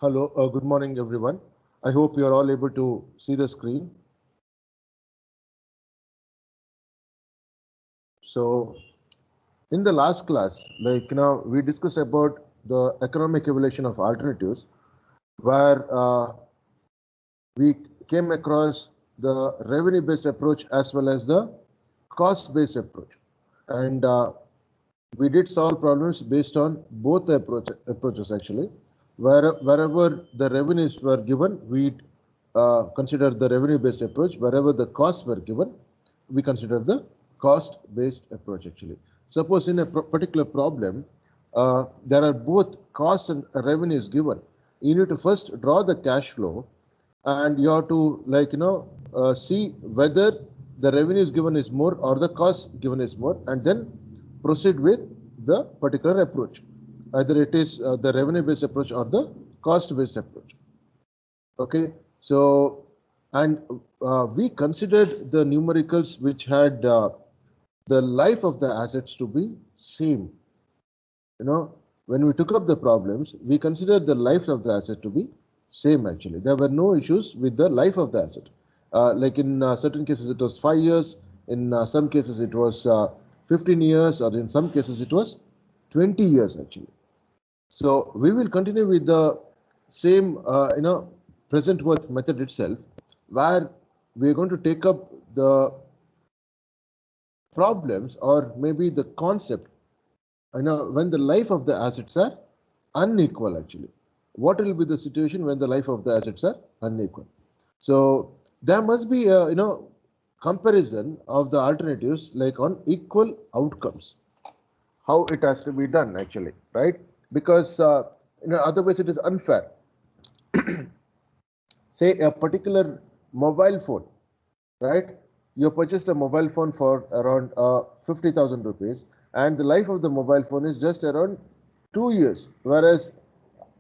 Hello, good morning, everyone. I hope you are all able to see the screen. So, in the last class, we discussed about the economic evaluation of alternatives, where we came across the revenue-based approach as well as the cost-based approach, and we did solve problems based on both the approaches actually. Wherever the revenues were given, we considered the revenue-based approach. Wherever the costs were given, we consider the cost-based approach actually. Suppose in a particular problem, there are both costs and revenues given. You need to first draw the cash flow, and you have to see whether the revenues given is more or the cost given is more, and then proceed with the particular approach. Either it is the revenue-based approach or the cost-based approach. Okay, so and we considered the numericals which had the life of the assets to be same. When we took up the problems, we considered the life of the asset to be same actually. There were no issues with the life of the asset. Like in certain cases it was 5 years, in some cases it was 15 years, or in some cases it was 20 years actually. So we will continue with the same present worth method itself, where we are going to take up the problems or maybe the concept when the life of the assets are unequal actually. What will be the situation when the life of the assets are unequal? So there must be a comparison of the alternatives like on equal outcomes. How it has to be done actually, right? Because otherwise it is unfair. Say a particular mobile phone, right? You purchased a mobile phone for around 50,000 rupees, and the life of the mobile phone is just around 2 years, whereas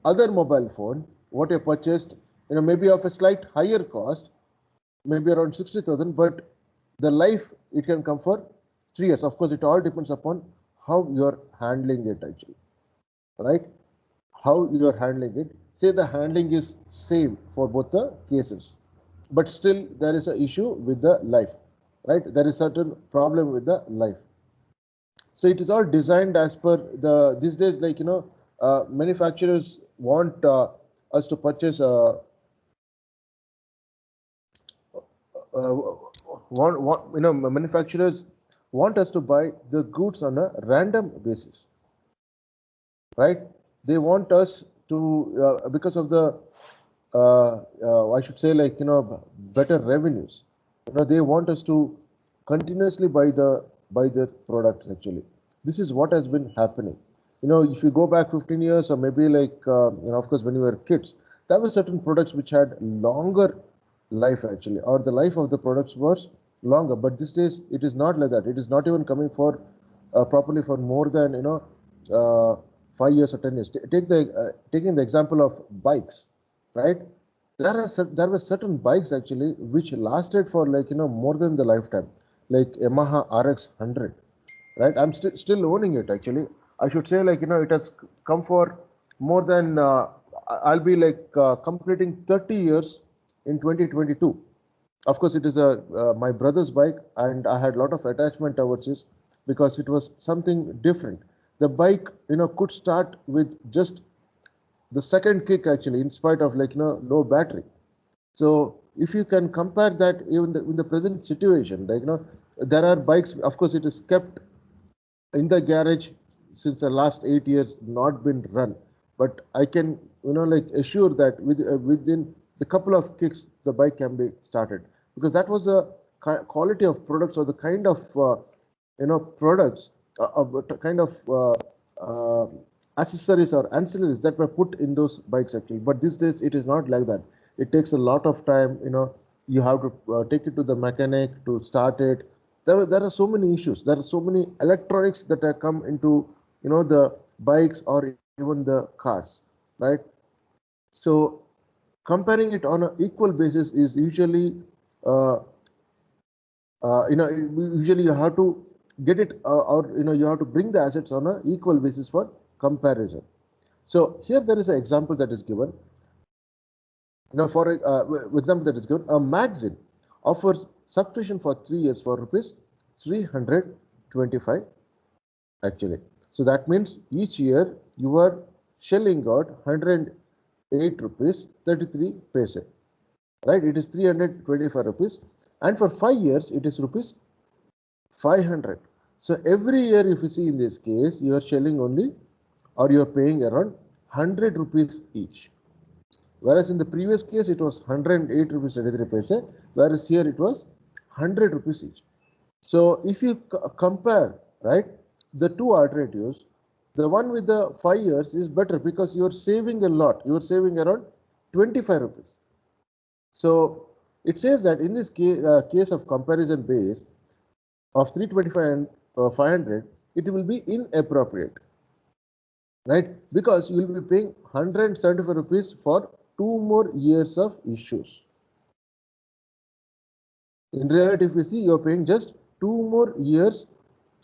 other mobile phone what you purchased maybe of a slight higher cost, maybe around 60,000, but the life it can come for 3 years. Of course, it all depends upon how you are handling it actually, right? How you are handling it. Say the handling is same for both the cases, but still there is an issue with the life, right? There is certain problem with the life. So it is all designed as per the these days, manufacturers want us to purchase manufacturers want us to buy the goods on a random basis, right? They want us to because of the I should say better revenues. They want us to continuously buy the products actually. This is what has been happening. If you go back 15 years or maybe of course when you were kids, there were certain products which had longer life actually, or the life of the products was longer. But these days it is not like that. It is not even coming for properly for more than 5 years or 10 years. Taking the example of bikes, right? There were certain bikes actually which lasted for more than the lifetime, like Yamaha RX 100, right? I'm still owning it actually. I should say it has come for more than I'll be completing 30 years in 2022. Of course, it is a my brother's bike, and I had a lot of attachment towards it because it was something different. The bike could start with just the second kick actually, in spite of low battery. So if you can compare that, even in the present situation, there are bikes. Of course, it is kept in the garage since the last 8 years, not been run. But I can assure that within the couple of kicks, the bike can be started, because that was a quality of products or the kind of products of kind of accessories or ancillaries that were put in those bikes actually. But these days it is not like that. It takes a lot of time. You have to take it to the mechanic to start it. There are so many issues. There are so many electronics that have come into the bikes or even the cars, right? So comparing it on an equal basis is usually uh, usually you have to get it or you have to bring the assets on an equal basis for comparison. So here there is an example that is given. For example, that is given, a magazine offers subscription for 3 years for rupees 325 actually. So that means each year you are shelling out 108 rupees 33 paise, right? It is 325 rupees, and for 5 years it is rupees 500. So every year, if you see in this case, you are shelling only, or you are paying around 100 rupees each. Whereas in the previous case, it was 108 rupees 33 paise, whereas here it was 100 rupees each. So if you compare, right, the two alternatives, the one with the 5 years is better because you are saving a lot. You are saving around 25 rupees. So it says that in this case of comparison base of 325 and 500, it will be inappropriate, right? Because you will be paying 175 rupees for 2 more years of issues. In reality, if you see, you are paying just 2 more years.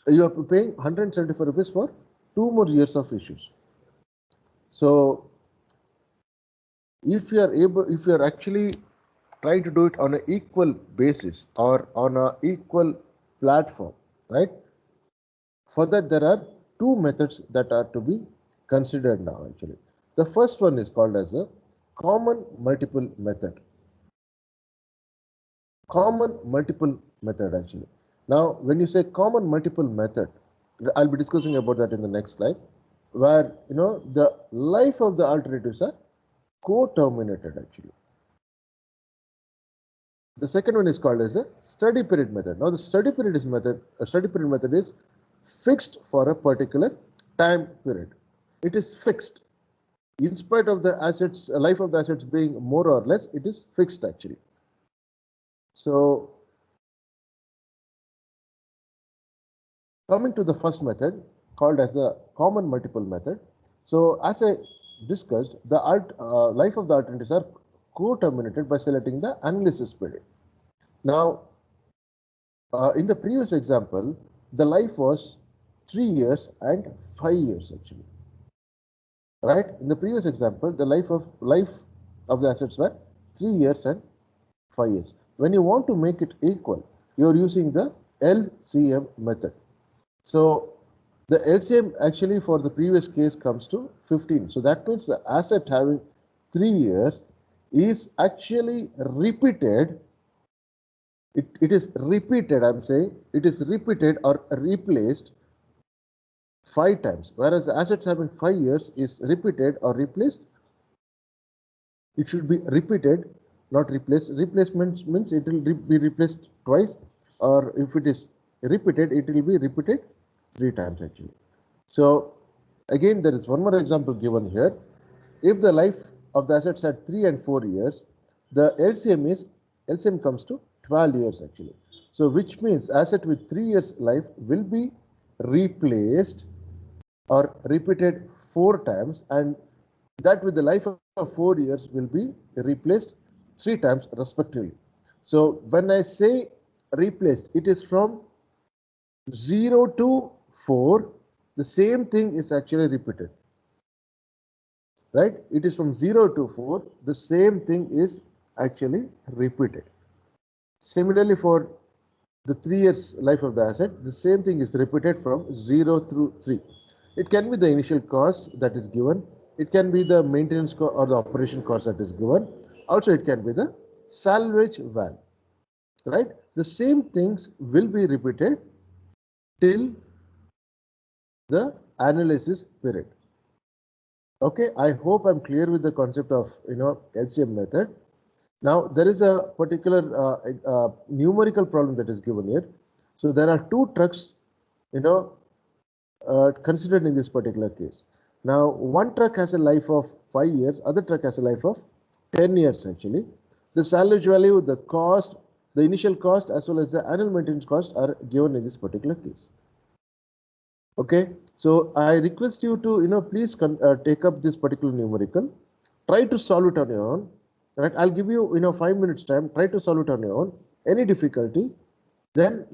You are paying 175 rupees for 2 more years of issues. So if you are actually trying to do it on an equal basis or on an equal platform, right? For that, there are two methods that are to be considered now actually. The first one is called as a common multiple method. Common multiple method actually. Now, when you say common multiple method, I'll be discussing about that in the next slide, where the life of the alternatives are co-terminated actually. The second one is called as a study period method. Now, the study period is fixed for a particular time period. It is fixed. In spite of the assets, life of the assets being more or less, it is fixed actually. So, coming to the first method called as the common multiple method. So, as I discussed, the life of the alternatives are co-terminated by selecting the analysis period. Now, in the previous example, the life was 3 years and 5 years actually. Right? In the previous example, the life of the assets were 3 years and 5 years. When you want to make it equal, you are using the LCM method. So the LCM actually for the previous case comes to 15. So that means the asset having 3 years is actually repeated. It is repeated, I'm saying, it is repeated or replaced 5 times, whereas the assets having 5 years is repeated or replaced. It should be repeated, not replaced. Replacement means it will be replaced twice, or if it is repeated, it will be repeated 3 times actually. So again, there is one more example given here. If the life of the assets at 3 and 4 years, the LCM comes to 12 years actually. So which means asset with 3 years life will be replaced or repeated 4 times, and that with the life of 4 years will be replaced 3 times respectively. So when I say replaced, it is from 0 to 4, the same thing is actually repeated. Right? It is from 0 to 4, the same thing is actually repeated. Similarly, for the 3 years life of the asset, the same thing is repeated from 0 through 3. It can be the initial cost that is given. It can be the maintenance cost or the operation cost that is given. Also, it can be the salvage value. Right? The same things will be repeated till the analysis period. Okay, I hope I'm clear with the concept of LCM method. Now there is a particular numerical problem that is given here. So there are 2 trucks considered in this particular case. Now one truck has a life of 5 years, other truck has a life of 10 years actually. The salvage value, the cost, the initial cost as well as the annual maintenance cost are given in this particular case. Okay, so I request you to please take up this particular numerical, try to solve it on your own. Right, I'll give you 5 minutes time, try to solve it on your own. Any difficulty, then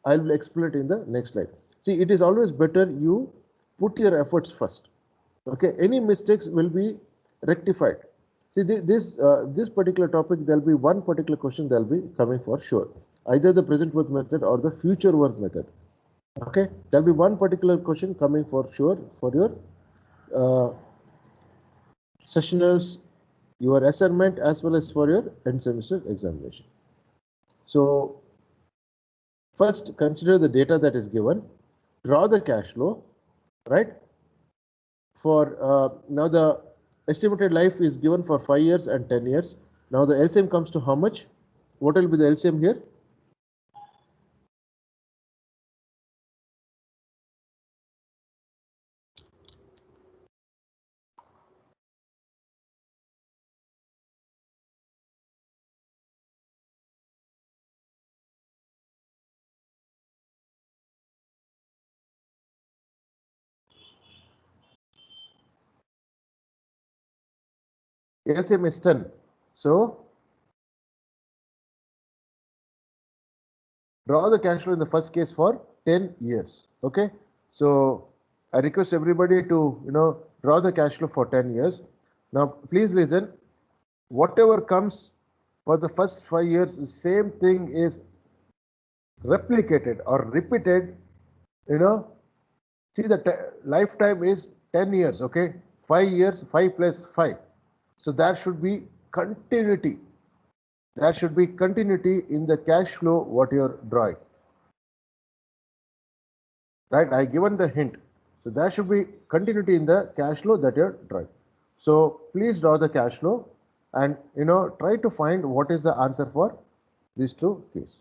I will explain it in the next slide. See, it is always better you put your efforts first. Okay, any mistakes will be rectified. See, this particular topic, there'll be one particular question that'll be coming for sure. Either the present worth method or the future worth method. Okay, there'll be one particular question coming for sure for your uh, sessionals, your assignment, as well as for your end semester examination. So first, consider the data that is given, draw the cash flow, right? For now, the estimated life is given for 5 years and 10 years. Now the LCM comes to how much? What will be the LCM here? LCM is 10. So draw the cash flow in the first case for 10 years. Okay. So I request everybody to, draw the cash flow for 10 years. Now, please listen. Whatever comes for the first 5 years, the same thing is replicated or repeated, you know. See, the lifetime is 10 years, okay? 5 years, 5 plus 5. So that should be continuity. There should be continuity in the cash flow what you're drawing. Right? I given the hint. So there should be continuity in the cash flow that you're drawing. So please draw the cash flow and try to find what is the answer for these two cases.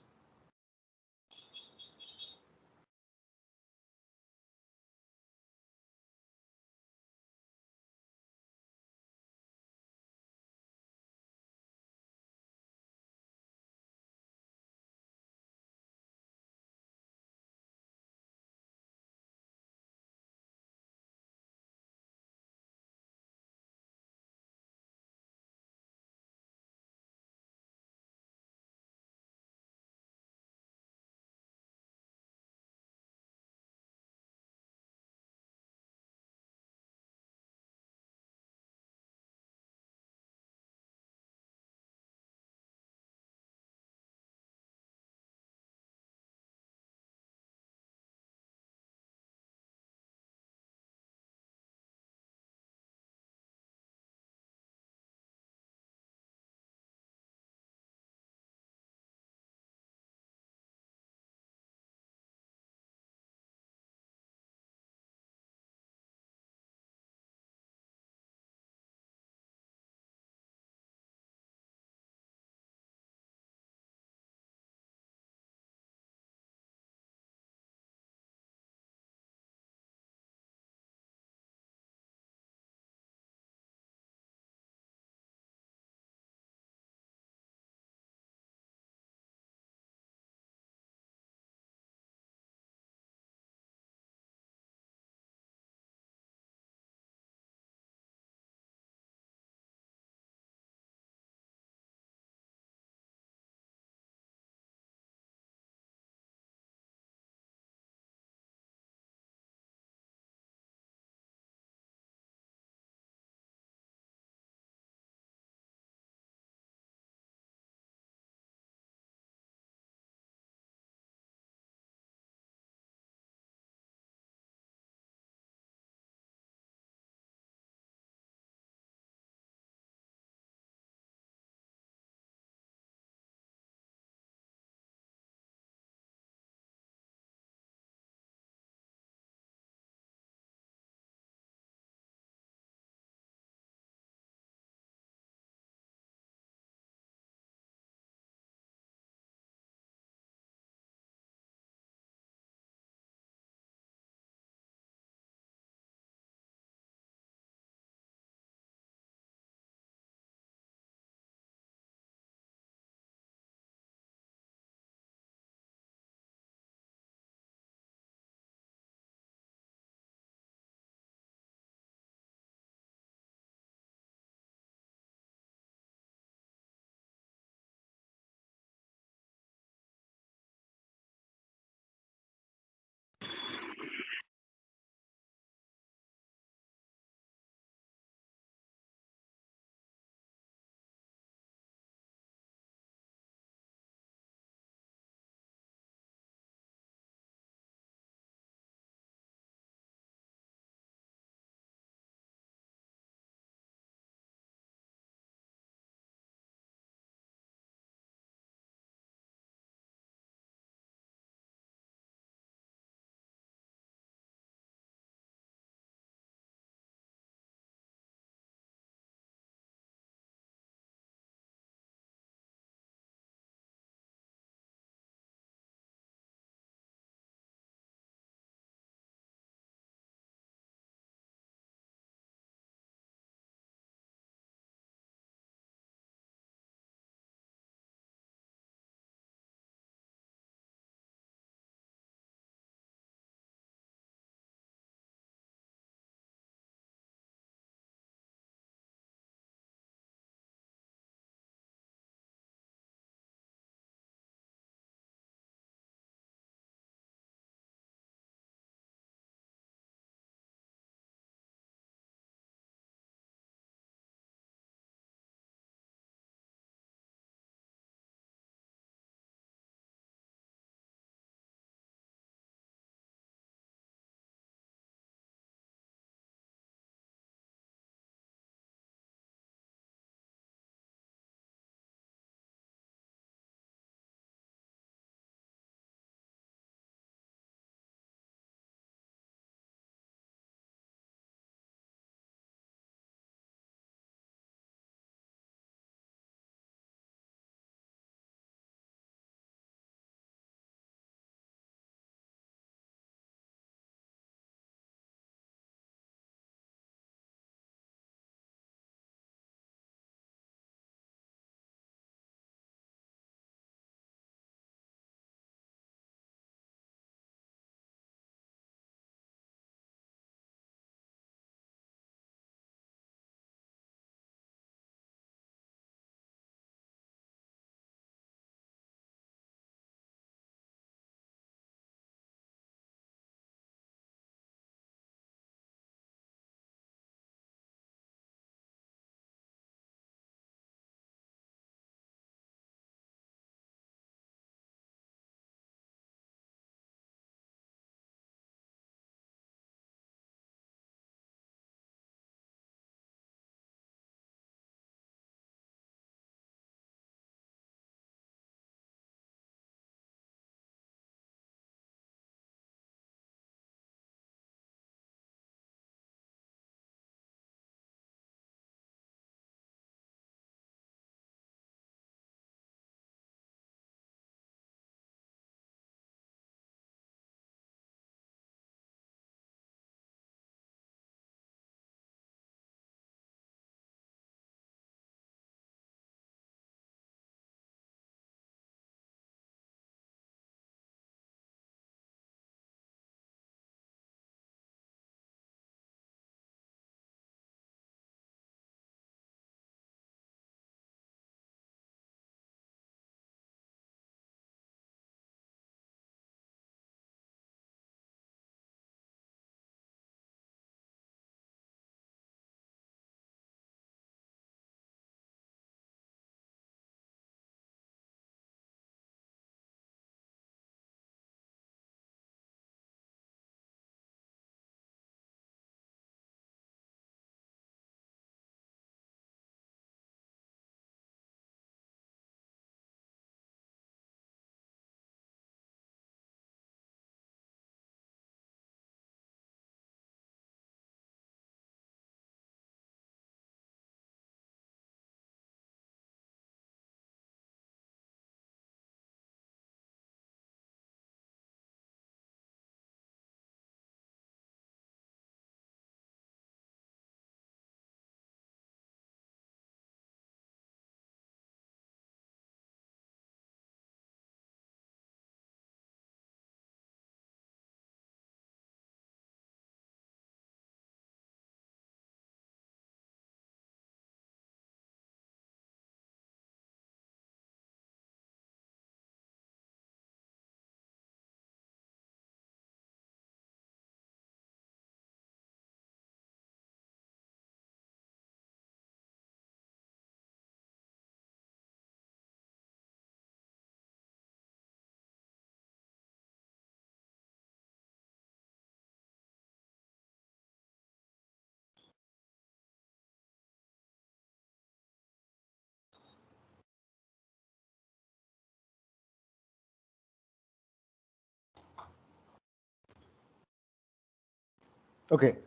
Okay,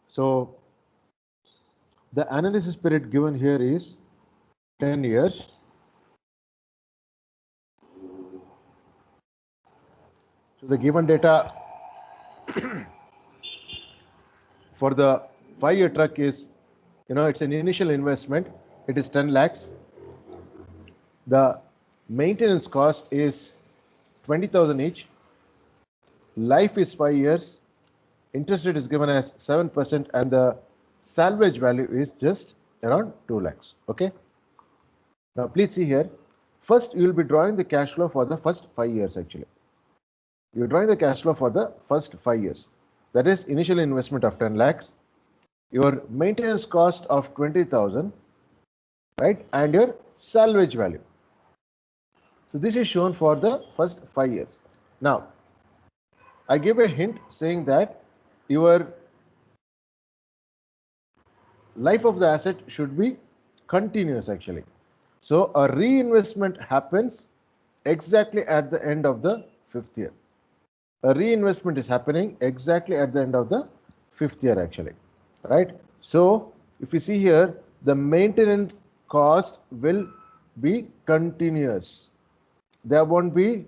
so the analysis period given here is 10 years. So the given data for the 5-year truck is, it's an initial investment. It is 10 lakhs. The maintenance cost is 20,000 each. Life is 5 years. Interest rate is given as 7%, and the salvage value is just around 2 lakhs. Okay. Now please see here. First, you will be drawing the cash flow for the first 5 years actually. You're drawing the cash flow for the first 5 years. That is initial investment of 10 lakhs, your maintenance cost of 20,000, right, and your salvage value. So this is shown for the first 5 years. Now, I give a hint saying that your life of the asset should be continuous actually. So a reinvestment happens exactly at the end of the 5th year. A reinvestment is happening exactly at the end of the 5th year actually, right? So if you see here, the maintenance cost will be continuous. There won't be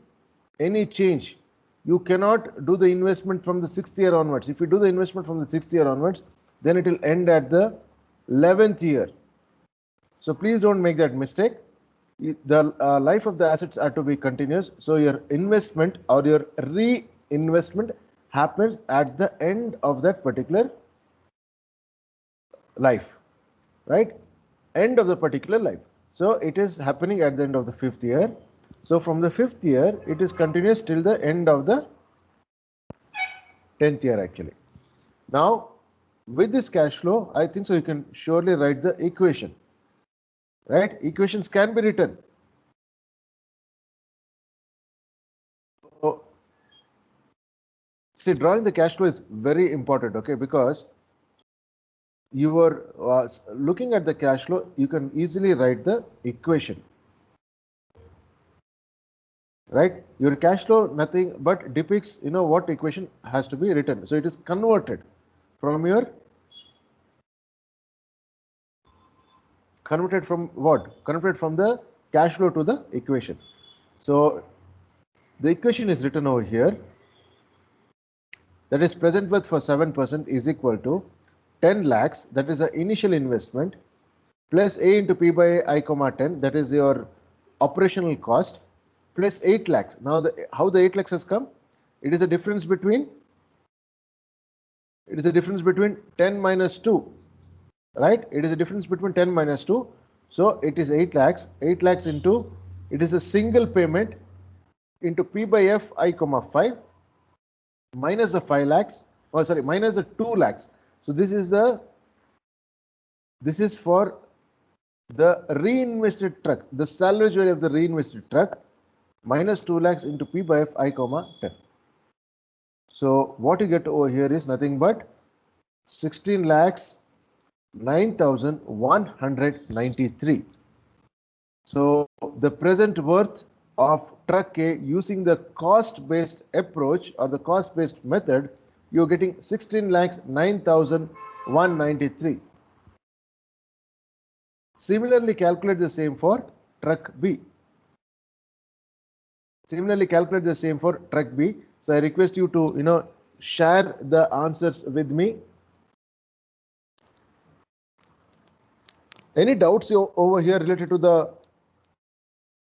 any change. You cannot do the investment from the 6th year onwards. If you do the investment from the 6th year onwards, then it will end at the 11th year. So please don't make that mistake. The life of the assets are to be continuous. So your investment or your reinvestment happens at the end of that particular life, right? End of the particular life. So it is happening at the end of the 5th year. So from the 5th year, it is continuous till the end of the 10th year actually. Now, with this cash flow, I think so you can surely write the equation, right? Equations can be written. So, see, drawing the cash flow is very important, okay? Because you are looking at the cash flow, you can easily write the equation, right? Your cash flow nothing but depicts, what equation has to be written. So it is converted from what? Converted from the cash flow to the equation. So the equation is written over here. That is present worth for 7% is equal to 10 lakhs. That is the initial investment plus A into P by I comma 10. That is your operational cost plus 8 lakhs. Now, how the 8 lakhs has come? It is a difference between 10 minus 2, right? It is a difference between 10 minus 2. So it is 8 lakhs. 8 lakhs into, it is a single payment into P by F I comma 5 minus the 5 lakhs, minus the 2 lakhs. So this is for the reinvested truck, the salvage value of the reinvested truck minus 2 lakhs into P by F I comma 10. So what you get over here is nothing but 16 lakhs 9,193. So the present worth of truck A using the cost-based approach or the cost-based method, you're getting 16 lakhs 9,193. Similarly, calculate the same for truck B. Similarly, calculate the same for truck B. So I request you to, share the answers with me. Any doubts over here related to the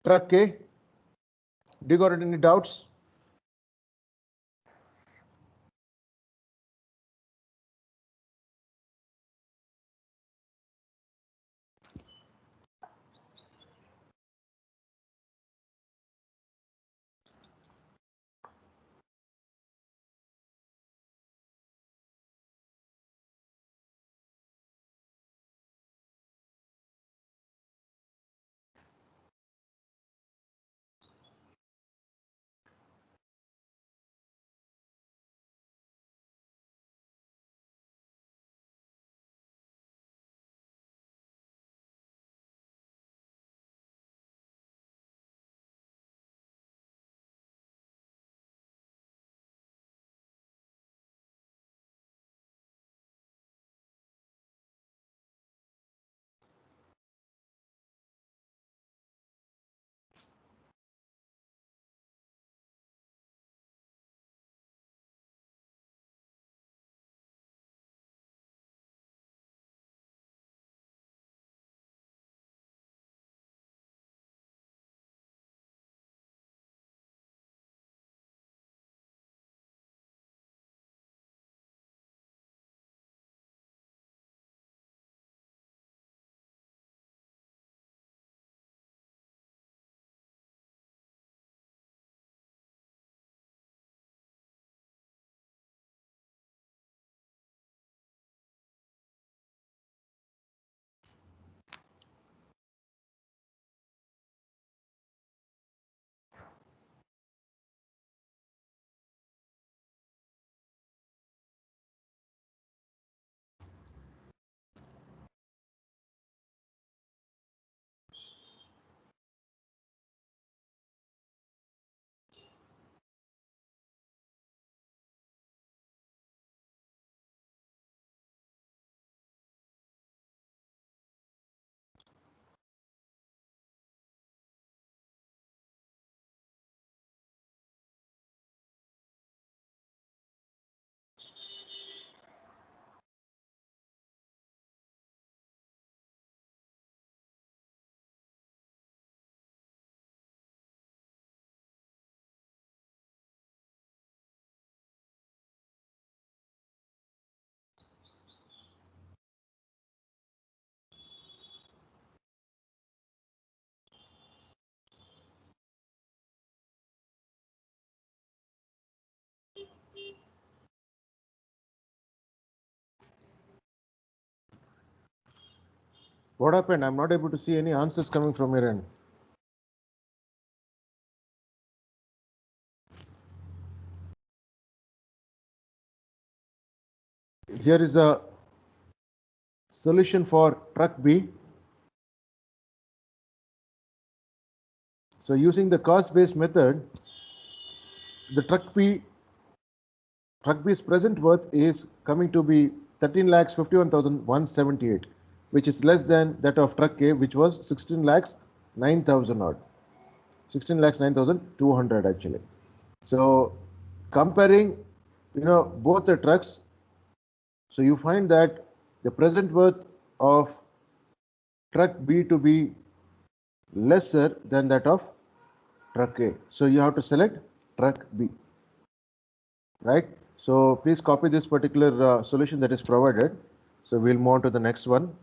truck A? Do you got any doubts? What happened? I'm not able to see any answers coming from your end. Here is a solution for truck B. So using the cost-based method, the truck B's present worth is coming to be 13,51,178, which is less than that of truck A, which was 16 lakhs 9,000 odd, 16 lakhs 9,200 actually. So comparing, both the trucks, so you find that the present worth of truck B to be lesser than that of truck A. So you have to select truck B, right? So please copy this particular solution that is provided. So we'll move on to the next one.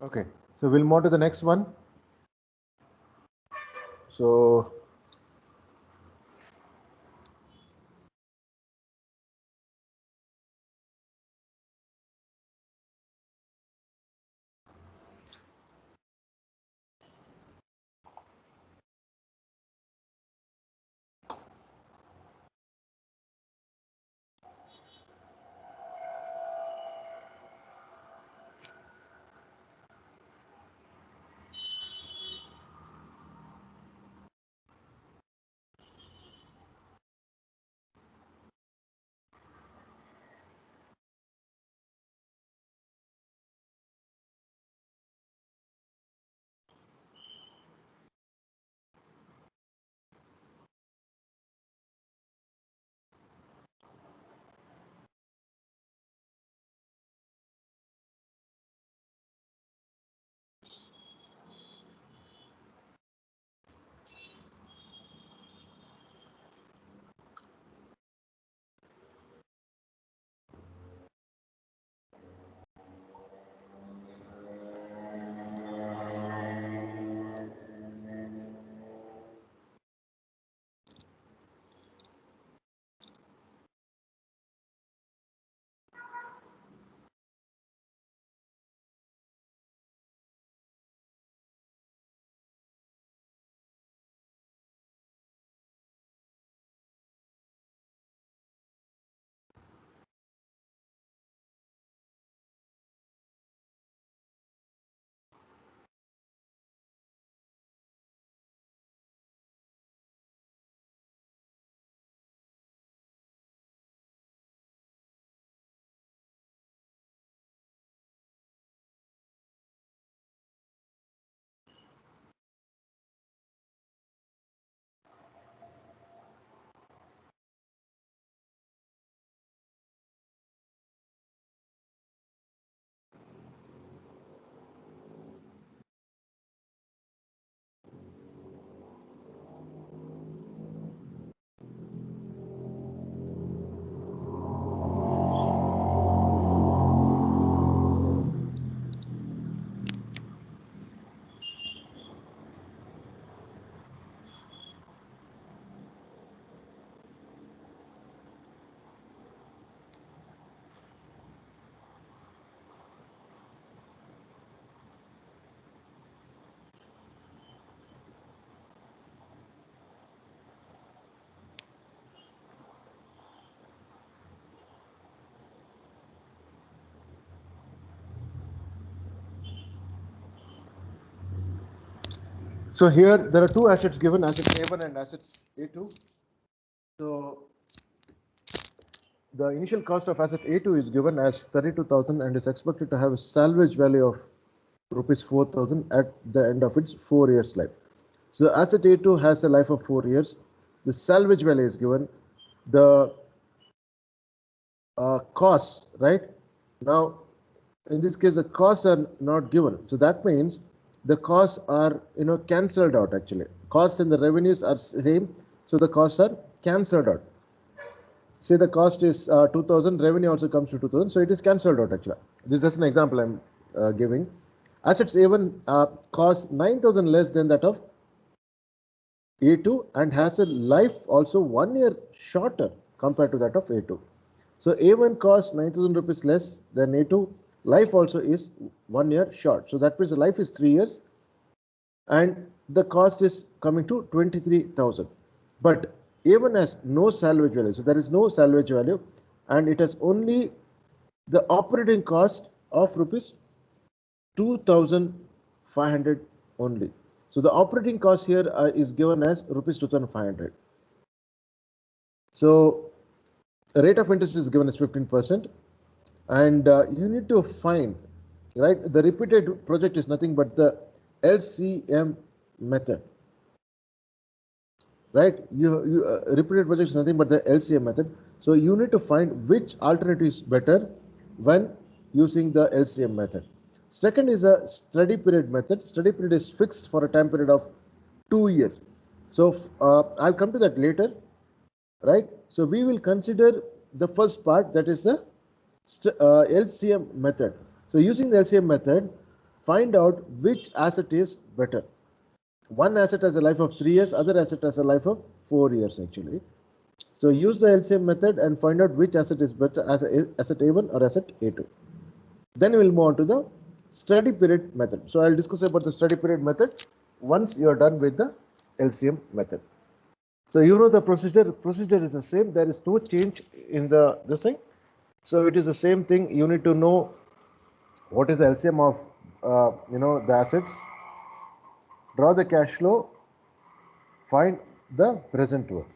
Okay, so we'll move on to the next one. So So here there are two assets given, assets A1 and assets A2. So the initial cost of asset A2 is given as 32,000 and is expected to have a salvage value of rupees 4,000 at the end of its 4 years life. So asset A2 has a life of 4 years. The salvage value is given. The costs, right? Now, in this case, the costs are not given. So that means the costs are, cancelled out actually. Costs and the revenues are same. So the costs are cancelled out. Say the cost is 2000, revenue also comes to 2000. So it is cancelled out actually. This is just an example I'm giving. Assets A1 cost 9,000 less than that of A2 and has a life also 1 year shorter compared to that of A2. So A1 costs 9,000 rupees less than A2. Life also is 1 year short. So that means the life is 3 years and the cost is coming to 23,000. But A1 has no salvage value. So there is no salvage value and it has only the operating cost of rupees 2,500 only. So the operating cost here is given as rupees 2,500. So rate of interest is given as 15%, and you need to find, right? The repeated project is nothing but the LCM method, right? You repeated project is nothing but the LCM method. So you need to find which alternative is better when using the LCM method. Second is a study period method. Study period is fixed for a time period of 2 years. So I'll come to that later, right? So we will consider the first part, that is the LCM method. So using the LCM method, find out which asset is better. One asset has a life of 3 years, other asset has a life of 4 years actually. So use the LCM method and find out which asset is better, as asset A1 or asset A2. Then we will move on to the study period method. So I'll discuss about the study period method once you are done with the LCM method. So you know the procedure is the same. There is no change in this thing. So it is the same thing. You need to know what is the LCM of the assets, draw the cash flow, find the present worth.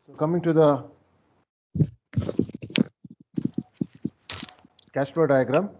So coming to the cash flow diagram.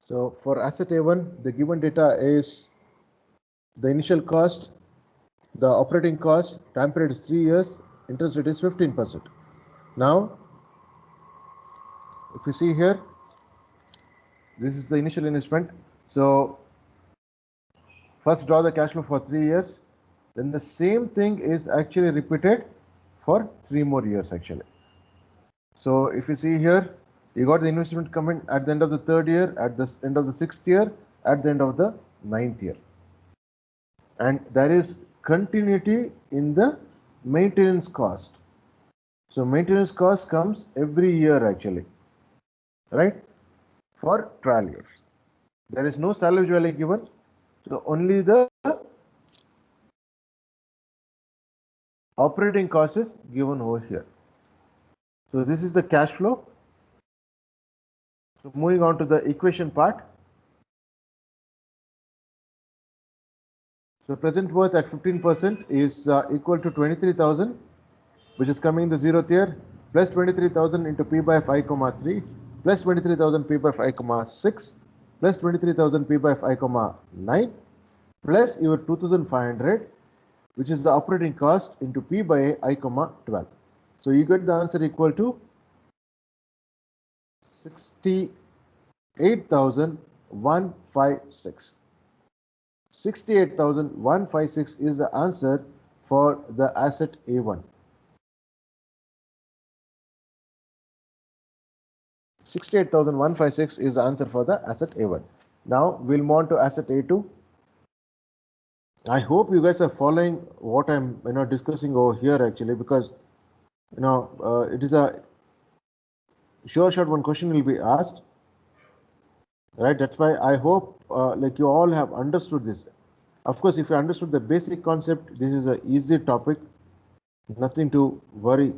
So for asset A1, the given data is the initial cost, the operating cost, time period is 3 years, interest rate is 15%. Now, if you see here, this is the initial investment. So first draw the cash flow for 3 years, then the same thing is actually repeated for 3 more years actually. So if you see here, you got the investment coming at the end of the 3rd year, at the end of the 6th year, at the end of the 9th year. And there is continuity in the maintenance cost. So maintenance cost comes every year actually, right? For 12 years. There is no salvage value given, so only the operating cost is given over here. So this is the cash flow. So moving on to the equation part. So present worth at 15% is equal to 23,000, which is coming in the 0th year, plus 23,000 into P by 5 comma 3, plus 23,000 P by 5 comma 6, plus 23,000 P by 5 comma 9, plus your 2,500, which is the operating cost into P by I comma 12. So you get the answer equal to 68,156. 68,156 is the answer for the asset A1. 68,156 is the answer for the asset A1. Now we'll move on to asset A2. I hope you guys are following what I'm discussing over here actually, because it is a sure shot one question will be asked, right? That's why I hope like you all have understood this. Of course, if you understood the basic concept, this is an easy topic, nothing to worry.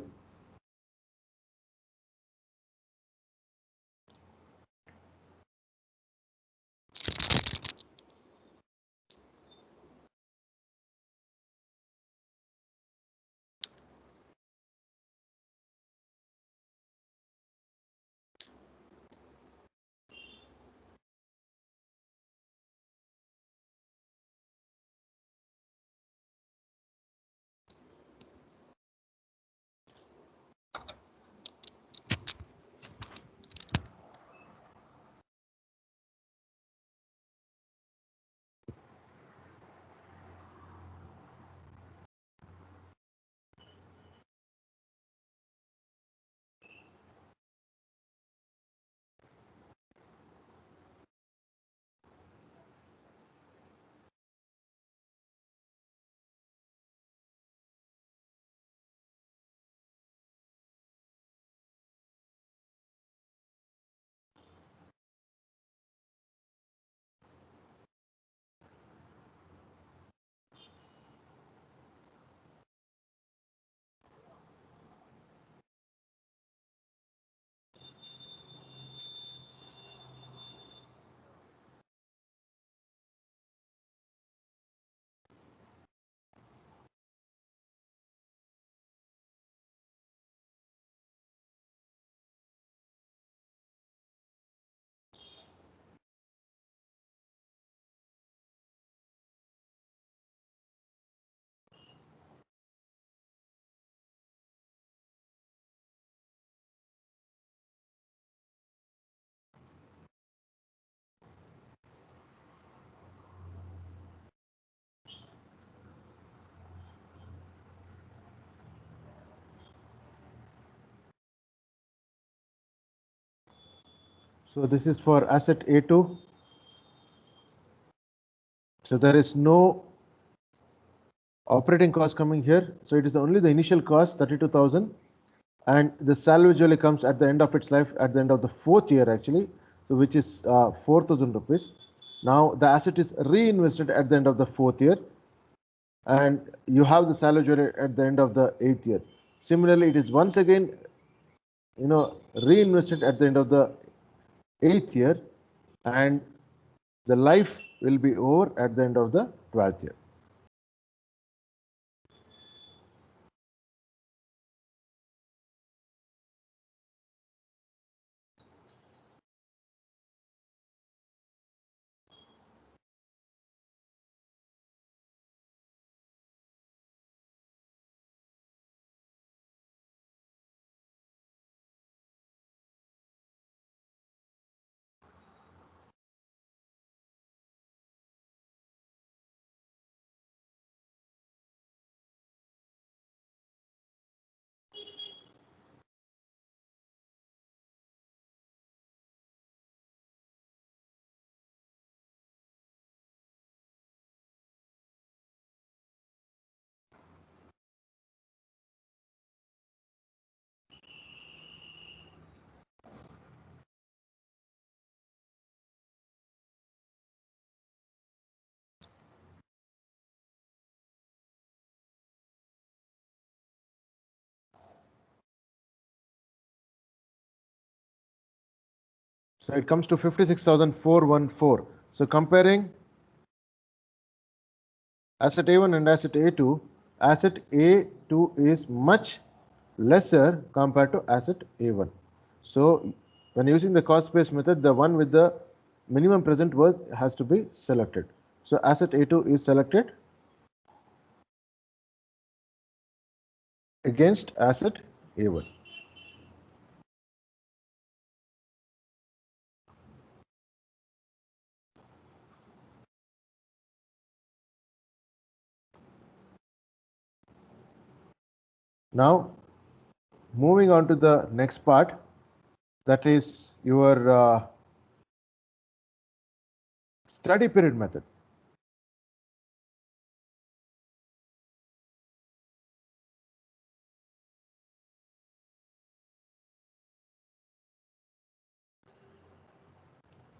So this is for asset A2. So there is no operating cost coming here. So it is only the initial cost, 32,000, and the salvage value comes at the end of its life, at the end of the 4th year actually, so which is 4,000 rupees. Now the asset is reinvested at the end of the 4th year, and you have the salvage value at the end of the 8th year. Similarly, it is once again, reinvested at the end of the 8th year, and the life will be over at the end of the 12th year. So it comes to 56,414. So comparing asset A1 and asset A2, asset A2 is much lesser compared to asset A1. So when using the cost based method, the one with the minimum present worth has to be selected. So asset A2 is selected against asset A1. Now moving on to the next part, that is your study period method.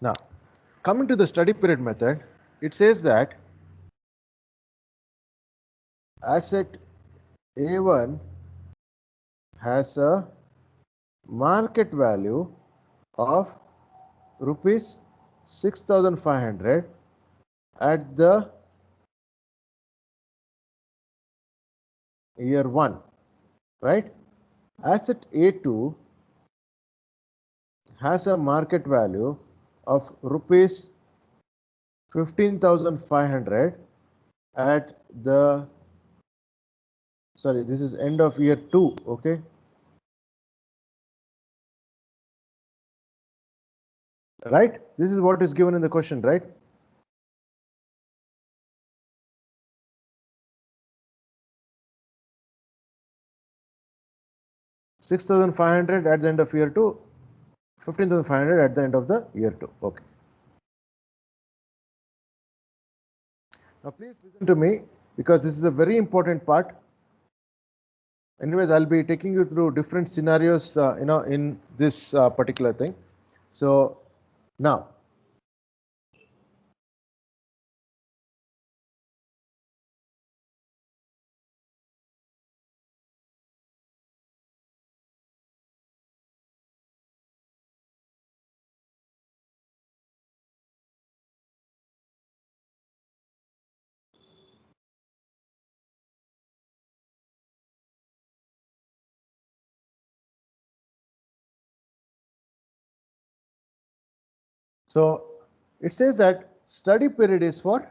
Now coming to the study period method, it says that asset A1 has a market value of rupees 6,500 at the year 1, right? Asset A2 has a market value of rupees 15,500 at the, sorry, this is end of year 2, okay? Right? This is what is given in the question, right? $6,500 at the end of year 2, 15,500 at the end of the year 2. Okay. Now please listen to me, because this is a very important part. Anyways, I'll be taking you through different scenarios, in this particular thing. So now, so it says that study period is for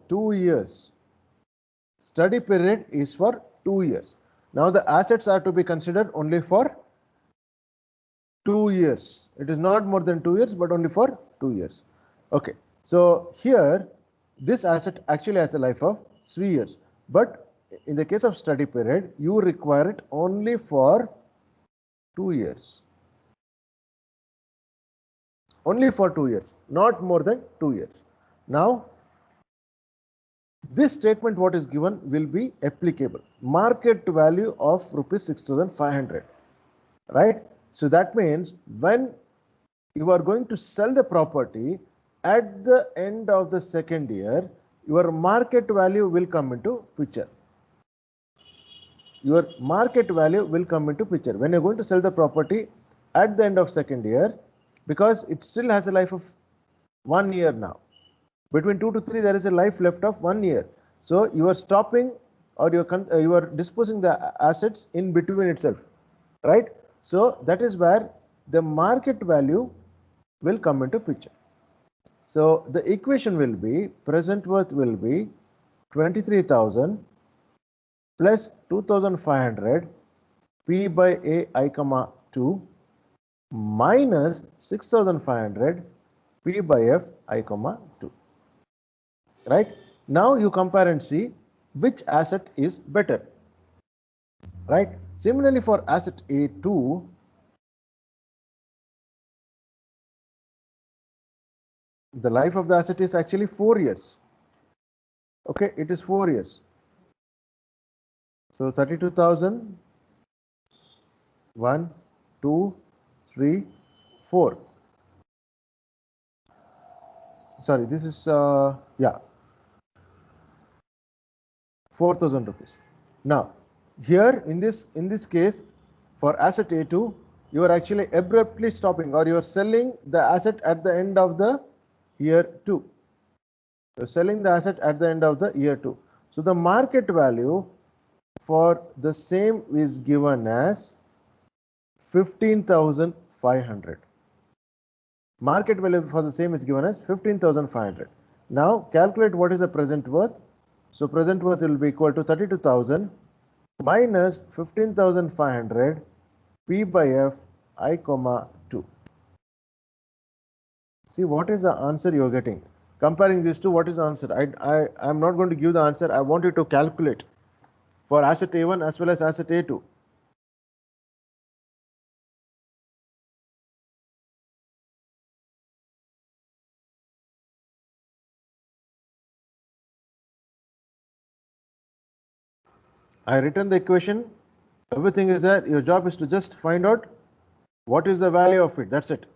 2 years. Study period is for 2 years. Now the assets are to be considered only for 2 years. It is not more than 2 years, but only for 2 years. Okay. So here, this asset actually has a life of 3 years. But in the case of study period, you require it only for 2 years. Only for 2 years, not more than 2 years. Now, this statement what is given will be applicable. Market value of rupees 6,500, right? So that means when you are going to sell the property at the end of the second year, your market value will come into picture. Your market value will come into picture when you're going to sell the property at the end of second year, because it still has a life of 1 year now. Between 2 to 3, there is a life left of 1 year. So you are stopping, or you are disposing the assets in between itself, right? So that is where the market value will come into picture. So the equation will be, present worth will be 23,000 plus 2,500 P by A I comma 2 minus 6,500 P by F I comma 2. Right? Now you compare and see which asset is better. Right? Similarly, for asset A2, the life of the asset is actually 4 years. Okay, it is 4 years. So 32,000, 1, 2, 3, 4. Sorry, this is, yeah, 4,000 rupees. Now, here in this case, for asset A2, you are actually abruptly stopping, or you are selling the asset at the end of the year 2. You are selling the asset at the end of the year 2. So the market value for the same is given as 15,500. Market value for the same is given as 15,500. Now calculate what is the present worth. So present worth will be equal to 32,000 minus 15,500 P by F I comma 2. See what is the answer you are getting. Comparing these two, what is the answer? I am not going to give the answer. I want you to calculate for asset A1 as well as asset A2. I written the equation. Everything is there. Your job is to just find out what is the value of it. That's it.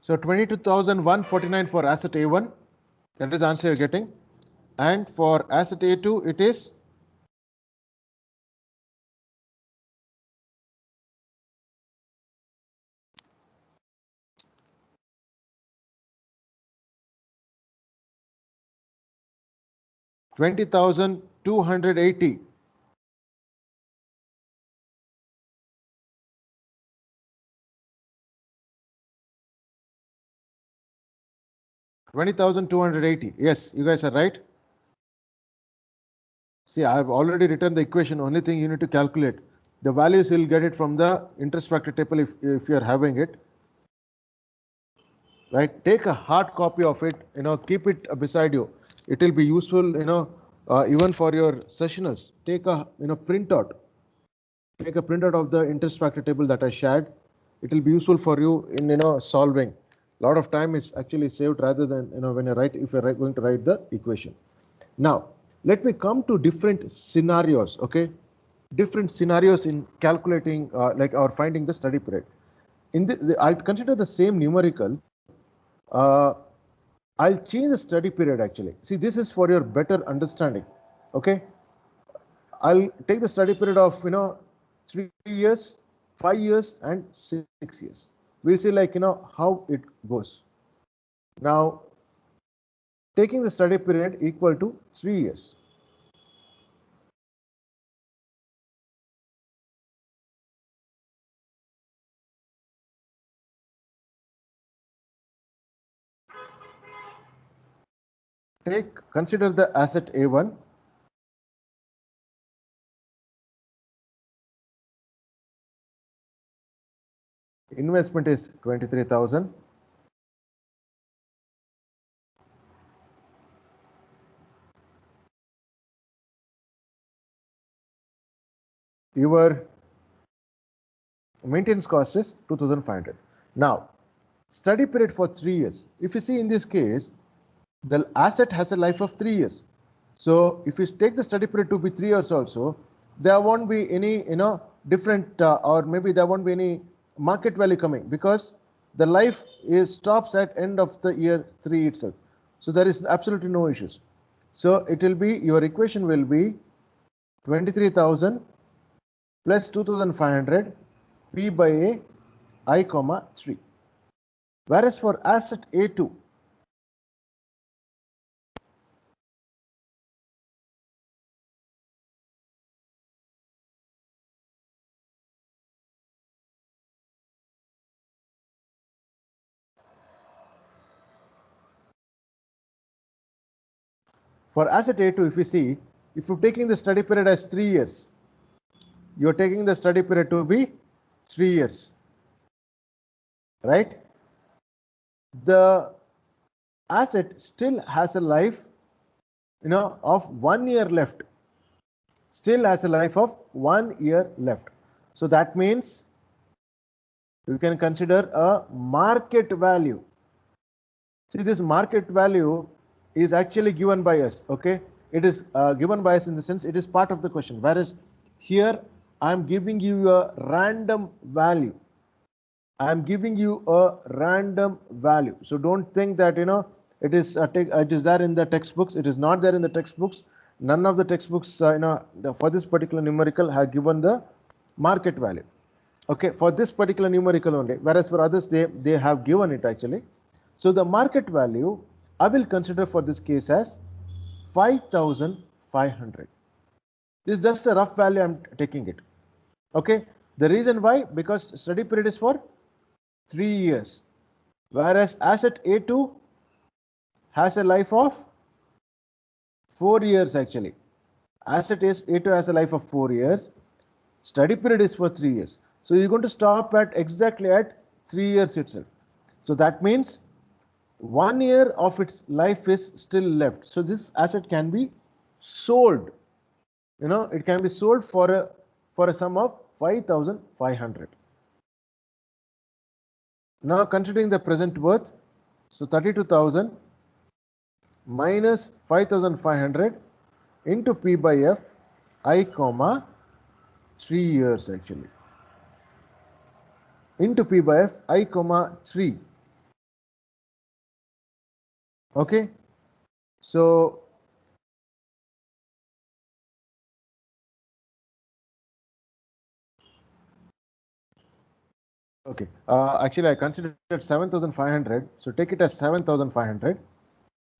So 22,149 for asset A1. That is the answer you're getting. And for asset A2, it is 20,280. $20,280. Yes, you guys are right. See, I have already written the equation. Only thing you need to calculate. The values you'll get it from the interest factor table if you're having it. Right? Take a hard copy of it, keep it beside you. It will be useful, even for your sessionals. Take a, printout. Take a printout of the interest factor table that I shared. It will be useful for you in, solving. A lot of time is actually saved rather than, when if you're going to write the equation. Now, let me come to different scenarios, okay? Different scenarios in calculating, or finding the study period. I consider the same numerical. I'll change the study period actually. See, this is for your better understanding, okay? I'll take the study period of, 3 years, 5 years, and 6 years. We'll see how it goes. Now, taking the study period equal to 3 years. Consider the asset A1. Investment is 23,000. Your maintenance cost is 2,500. Now, study period for 3 years. If you see in this case, the asset has a life of 3 years. So if you take the study period to be 3 years also, there won't be any, different, or maybe there won't be any market value coming, because the life stops at end of the year 3 itself. So there is absolutely no issues. So it will be, your equation will be 23,000 plus 2,500 P by A I comma 3. Whereas for asset A2, for asset A2, if you see, if you're taking the study period as 3 years, you're taking the study period to be 3 years, right? The asset still has a life, of 1 year left. Still has a life of 1 year left. So that means you can consider a market value. See, this market value is actually given by us, okay? It is given by us in the sense it is part of the question. Whereas here I am giving you a random value. I am giving you a random value. So don't think that, it is there in the textbooks. It is not there in the textbooks. None of the textbooks, for this particular numerical have given the market value. Okay, for this particular numerical only. Whereas for others, they have given it actually. So the market value I will consider for this case as 5,500. This is just a rough value I'm taking it. Okay, the reason why, because study period is for 3 years, whereas asset A2 has a life of 4 years actually. Asset A2 has a life of 4 years. Study period is for 3 years. So you're going to stop at exactly at 3 years itself. So that means 1 year of its life is still left. So this asset can be sold. It can be sold for a sum of 5,500. Now considering the present worth, so 32,000 minus 5,500 into P by F I comma 3 years actually, into P by F I comma 3. Okay, so okay, actually I considered 7,500, so take it as 7,500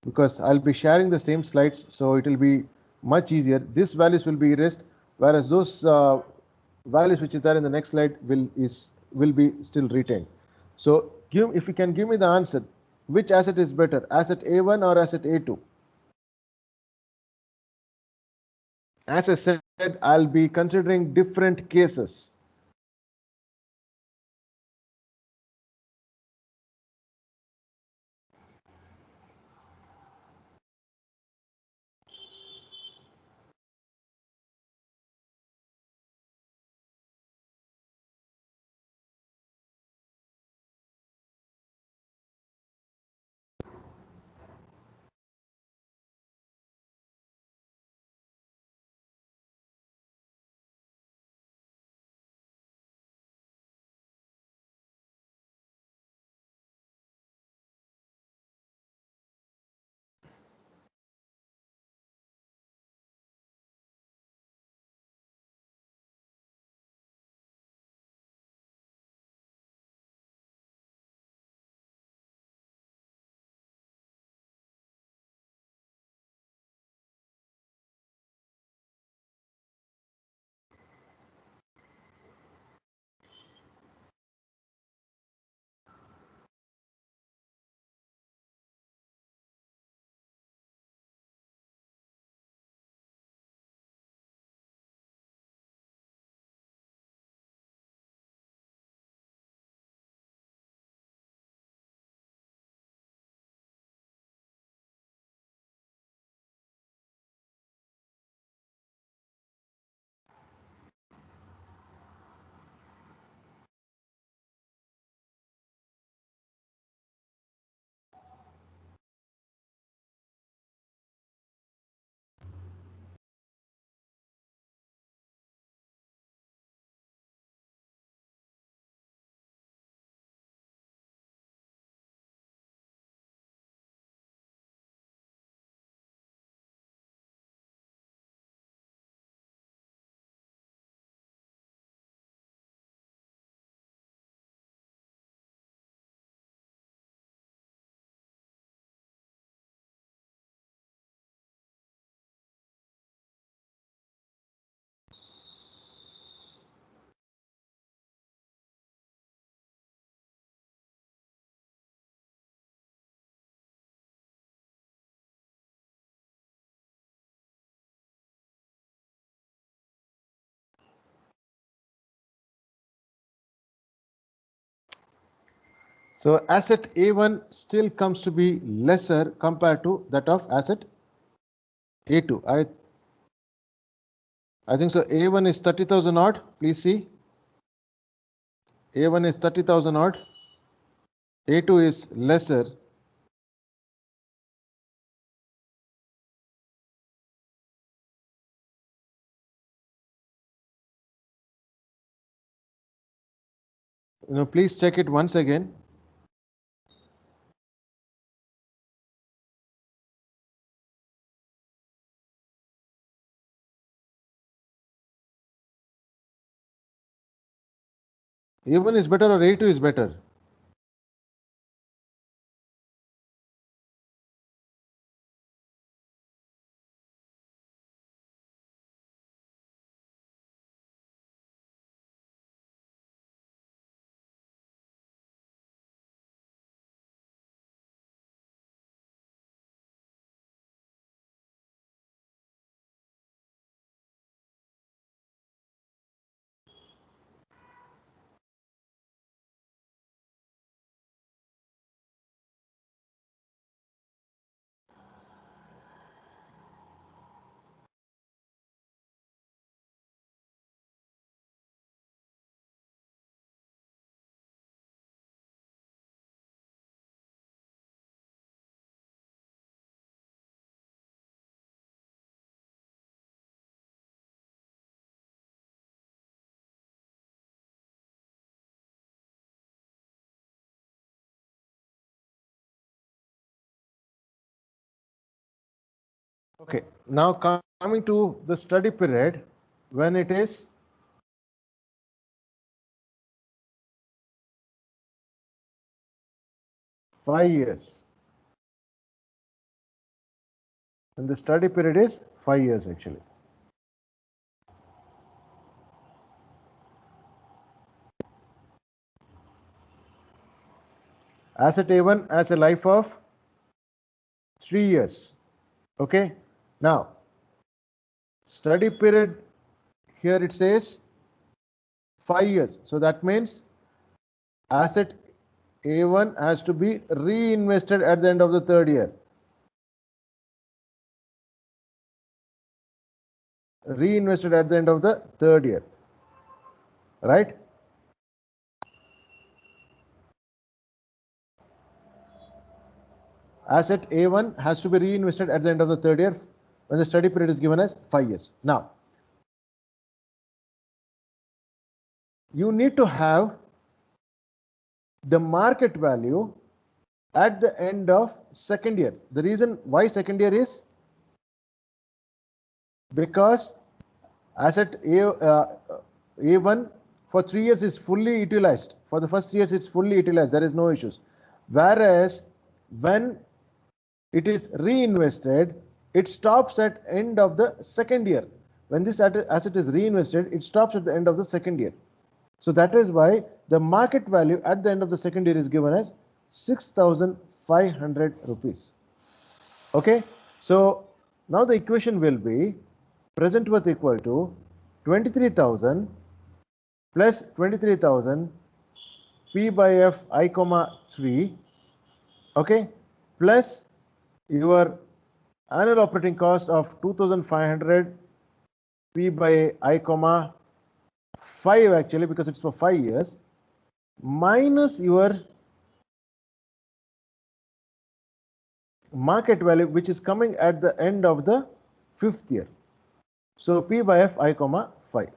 because I'll be sharing the same slides, so it will be much easier. These values will be erased, whereas those values which is there in the next slide will be still retained. So if you can give me the answer, which asset is better, asset A1 or asset A2? As I said, I'll be considering different cases. So asset A1 still comes to be lesser compared to that of asset A2. I think so. A1 is 30,000 odd. Please see. A1 is 30,000 odd. A2 is lesser. Please check it once again. A1 is better or A2 is better? Okay, now coming to the study period, when it is 5 years, and the study period is 5 years actually. Asset A1 has a life of 3 years. Okay, now study period here it says 5 years. So that means asset A1 has to be reinvested at the end of the third year. Reinvested at the end of the third year, right? Asset A1 has to be reinvested at the end of the third year when the study period is given as 5 years. Now, you need to have the market value at the end of second year. The reason why second year is because asset A1 for 3 years is fully utilized. For the first 3 years it's fully utilized. There is no issues. Whereas when it is reinvested, it stops at end of the second year. When this asset is reinvested, it stops at the end of the second year. So that is why the market value at the end of the second year is given as 6,500 rupees. Okay, so now the equation will be present worth equal to 23,000 plus 23,000 P by F I comma 3, okay, plus your annual operating cost of 2,500 P by I comma 5 actually, because it's for 5 years, minus your market value which is coming at the end of the fifth year. So P by F I comma 5.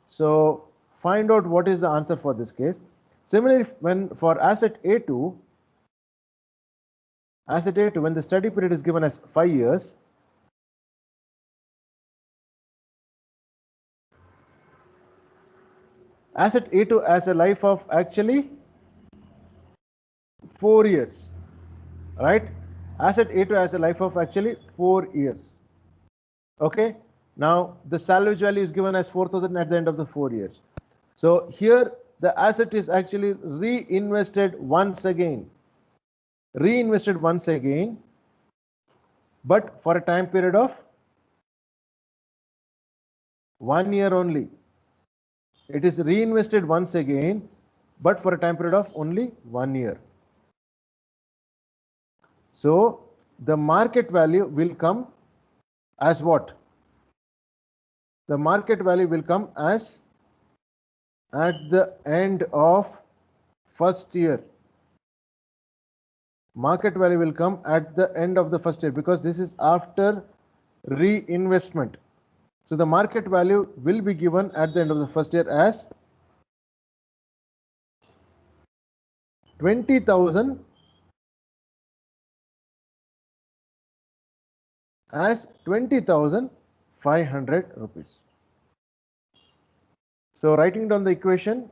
So find out what is the answer for this case. Similarly, when for asset A2, when the study period is given as 5 years, asset A2 has a life of actually 4 years, right? Asset A2 has a life of actually 4 years. Okay, now the salvage value is given as 4,000 at the end of the 4 years. So here the asset is actually reinvested once again, but for a time period of 1 year only. It is reinvested once again, but for a time period of only 1 year. So the market value will come as what? The market value will come as at the end of first year. Market value will come at the end of the first year because this is after reinvestment. So the market value will be given at the end of the first year as 20,000 as 20,500 rupees. So writing down the equation,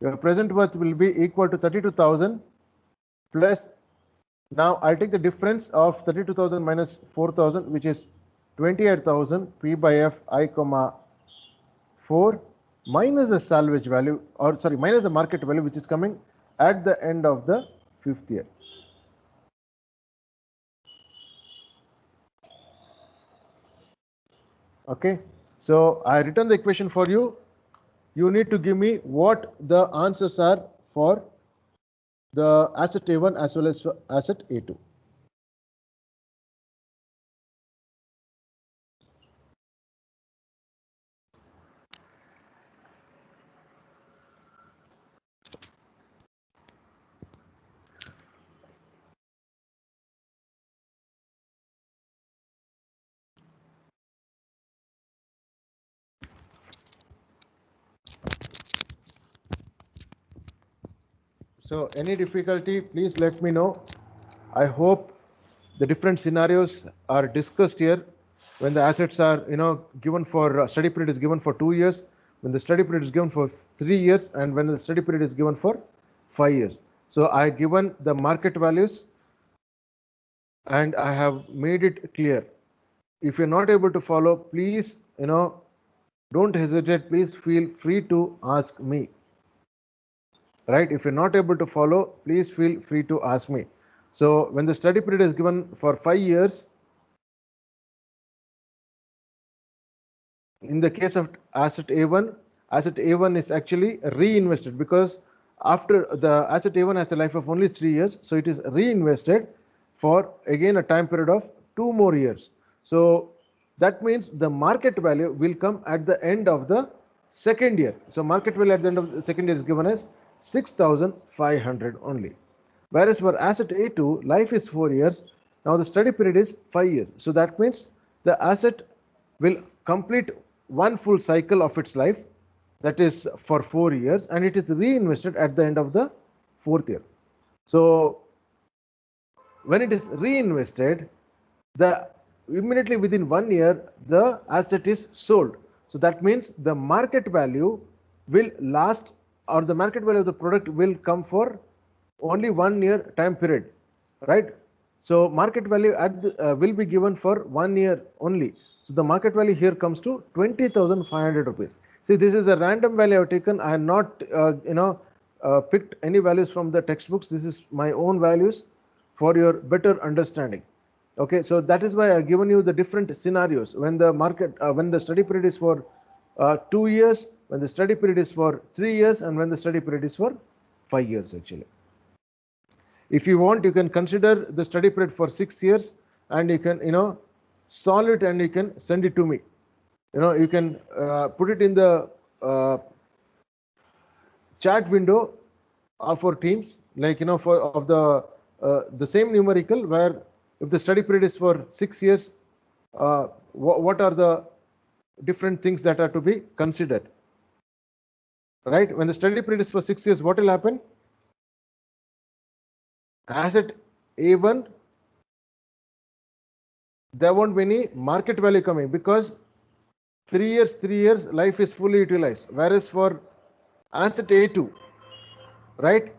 your present worth will be equal to 32,000 plus, now I'll take the difference of 32,000 minus 4,000, which is 28,000 P by F I comma 4 minus the salvage value, or sorry, minus the market value, which is coming at the end of the fifth year. Okay, so I written the equation for you. You need to give me what the answers are for the asset A1 as well as asset A2. So any difficulty, please let me know. I hope the different scenarios are discussed here. When the assets are, given for study period is given for 2 years, when the study period is given for 3 years, and when the study period is given for 5 years. So I given the market values and I have made it clear. If you're not able to follow, please, don't hesitate. Please feel free to ask me. Right? If you're not able to follow, please feel free to ask me. So when the study period is given for 5 years, in the case of asset A1 is actually reinvested, because after the asset A1 has a life of only 3 years, so it is reinvested for again a time period of 2 more years. So that means the market value will come at the end of the second year. So market value at the end of the second year is given as 6,500 only. Whereas for asset A2, life is 4 years. Now the study period is 5 years. So that means the asset will complete one full cycle of its life, that is for 4 years, and it is reinvested at the end of the 4th year. So when it is reinvested, immediately within 1 year, the asset is sold. So that means the market value will last, or the market value of the product will come for only 1 year time period, right? So market value will be given for 1 year only. So the market value here comes to 20,500 rupees. See, this is a random value I've taken. I have not, picked any values from the textbooks. This is my own values for your better understanding. Okay, so that is why I've given you the different scenarios. When the when the study period is for 2 years, when the study period is for 3 years, and when the study period is for 5 years actually. If you want, you can consider the study period for 6 years, and you can, solve it and you can send it to me. You can put it in the chat window of our Teams, like, of the same numerical, where if the study period is for 6 years, what are the different things that are to be considered, right? When the study period is for 6 years, what will happen? Asset A1, there won't be any market value coming, because 3 years life is fully utilized. Whereas for asset A2, right,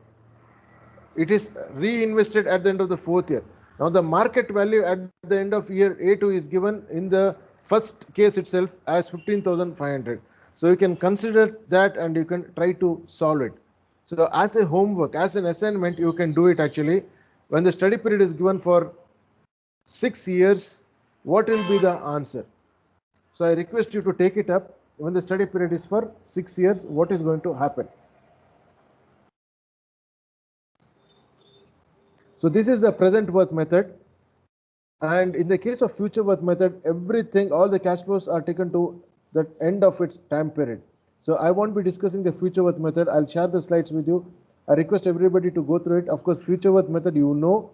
it is reinvested at the end of the 4th year. Now the market value at the end of year A2 is given in the first case itself as 15,500. So you can consider that and you can try to solve it. So as a homework, as an assignment, you can do it actually. When the study period is given for 6 years, what will be the answer? So I request you to take it up. When the study period is for 6 years, what is going to happen? So this is the present worth method. And in the case of future worth method, everything, all the cash flows are taken to the end of its time period. So I won't be discussing the future worth method. I'll share the slides with you. I request everybody to go through it. Of course, future worth method, you know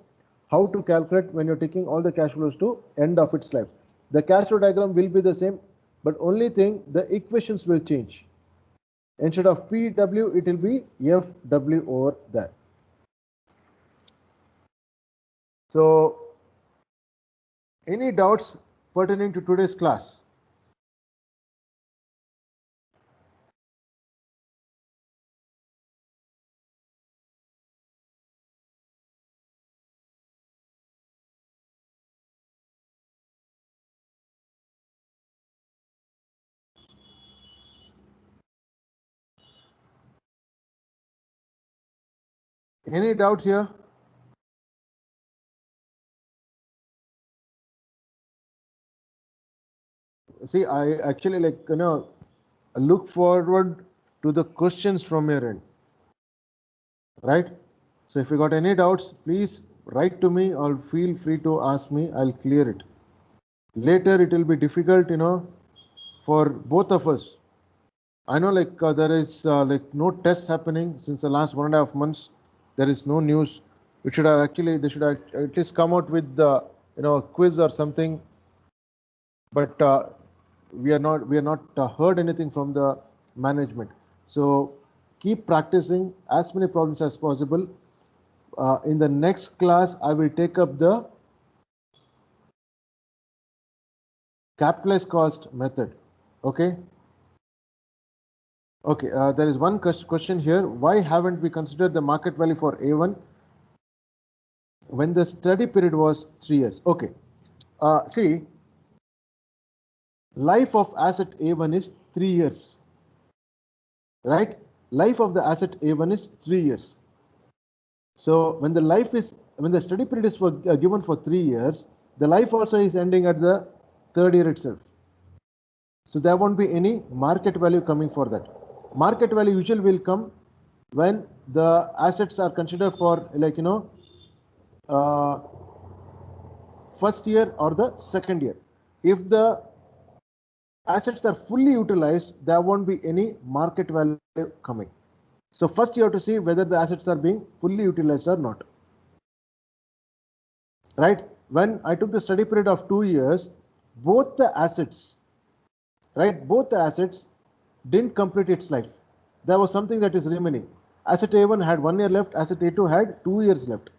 how to calculate when you're taking all the cash flows to end of its life. The cash flow diagram will be the same, but only thing, the equations will change. Instead of PW, it will be FW over there. So, any doubts pertaining to today's class? Any doubts here? See, I actually look forward to the questions from your end, right? So if you got any doubts, please write to me or feel free to ask me. I'll clear it. Later it will be difficult, for both of us. I know there is no tests happening since the last 1.5 months. There is no news. They should have at least come out with the quiz or something. But we are not heard anything from the management. So keep practicing as many problems as possible. In the next class, I will take up the capitalized cost method. Okay. Okay, there is one question here. Why haven't we considered the market value for A1 when the study period was 3 years? Okay, see, life of asset A1 is 3 years, right? Life of the asset A1 is 3 years. So when the study period is given for 3 years, the life also is ending at the third year itself. So there won't be any market value coming for that. Market value usually will come when the assets are considered for, like, first year or the second year. If the assets are fully utilized, there won't be any market value coming. So first you have to see whether the assets are being fully utilized or not. Right? When I took the study period of 2 years, both the assets, right, both the assets didn't complete its life. There was something that is remaining. Asset A1 had 1 year left, asset A2 had 2 years left.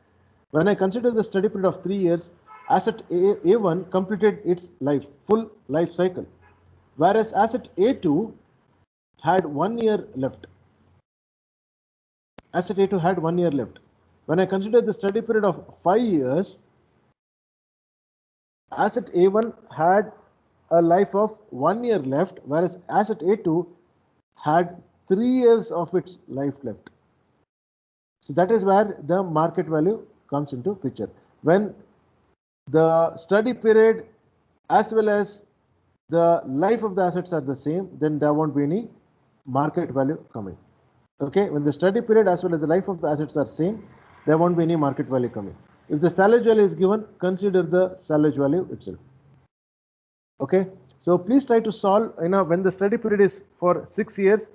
When I consider the study period of 3 years, asset A1 completed its life, full life cycle, whereas asset A2 had 1 year left. Asset A2 had 1 year left. When I consider the study period of 5 years, asset A1 had a life of 1 year left, whereas asset A2 had 3 years of its life left. So that is where the market value comes into picture. When the study period as well as the life of the assets are the same, then there won't be any market value coming. Okay, when the study period as well as the life of the assets are same, there won't be any market value coming. If the salvage value is given, consider the salvage value itself. Okay, so please try to solve, when the study period is for 6 years,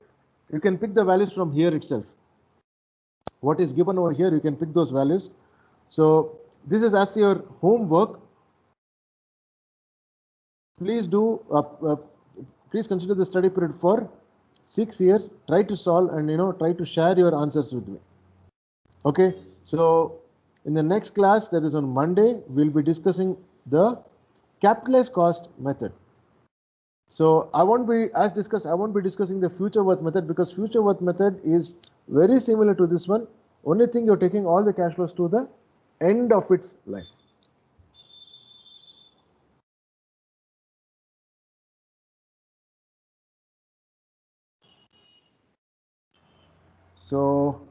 you can pick the values from here itself. What is given over here, you can pick those values. So this is as your homework. Please please consider the study period for 6 years. Try to solve and try to share your answers with me. Okay, so in the next class, that is on Monday, we'll be discussing the capitalized cost method. So I won't be, as discussed, I won't be discussing the future worth method, because future worth method is very similar to this one. Only thing, you're taking all the cash flows to the end of its life. So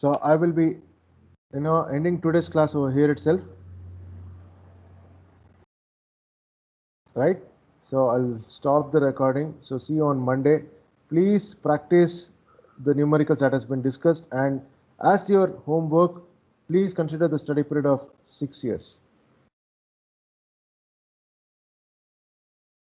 So I will be, ending today's class over here itself. Right? So I'll stop the recording. So see you on Monday. Please practice the numericals that has been discussed, and as your homework, please consider the study period of 6 years.